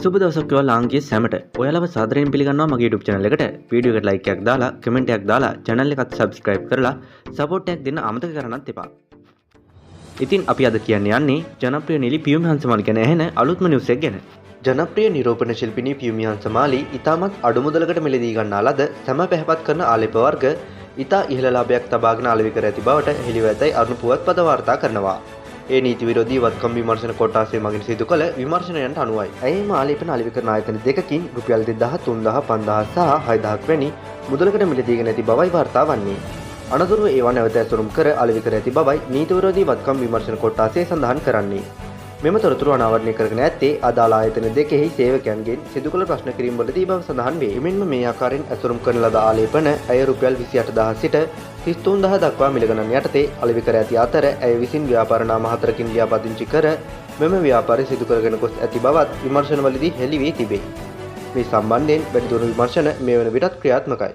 සුබ දවසක් ඔයාලා ලාංකික සැමට ඔයාලව සාදරයෙන් පිළිගන්නවා මගේ YouTube channel එකට. වීඩියෝ එකට like එකක් දාලා, comment එකක් දාලා, channel එකත් subscribe කරලා support එකක් දෙන්න අමතක කරන්නත් එපා. ඉතින් අපි අද කියන්න යන්නේ ජනප්‍රිය නිලි පියුමි හංසමාලි ගැන ඇහෙන අලුත්ම news එක ගැන. ජනප්‍රිය නිරූපණ ශිල්පිනී පියුමි හංසමාලි ඉතාමත් අඩු මුදලකට මිලදී ගන්නා ලද සැම පැහැපත් කරන ආලේප වර්ග ඉතා ඉහළ ලාභයක් තබාගෙන අලෙවි කර ඇති බවට හෙළිව ඇතැයි අරුණ පුවත්පත වාර්තා කරනවා. ඒ නීති විරෝධී වත්කම් විමර්ශන කොට්ටාසය මගින් සිදු කළ විමර්ශනයන්ට අනුවයි. ඇයේම ආලේපන අලෙවි කරන ආයතන දෙකකින් රුපියල් 2000, 3000, 5000 සහ 6000ක් වැනි මුදලකට මිලදීගෙන ඇති බවයි වාර්තා වන්නේ. අනතුරුව ඒවා නැවත ඇසුරුම් කර අලෙවි කර ඇති බවයි නීති විරෝධී වත්කම් විමර්ශන කොට්ටාසය සඳහන් කරන්නේ. මෙම තොරතුරු අනාවරණය කරගෙන ඇත්තේ අදාළ ආයතන දෙකෙහි සේවකයන්ගෙන් සිදු කළ ප්‍රශ්න කිරීම්වලදී බව සඳහන් වේ. එමෙන්ම මේ ආකාරයෙන් ඇසුරුම් කරන ලද ආලේපන ඇය රුපියල් 28000 සිට 33000 දක්වා මිල ගණන් යටතේ අලෙවි කර ඇති අතර ඇය විසින් ව්‍යාපාර නාම 4කින් ලියාපදිංචි කර මෙම ව්‍යාපාරය සිදු කරගෙන ගොස් ඇති බවත් විමර්ශනවලදී හෙළි වී තිබේ. මේ සම්බන්ධයෙන් වැඩිදුර විමර්ශන මේ වන විටත් ක්‍රියාත්මකයි.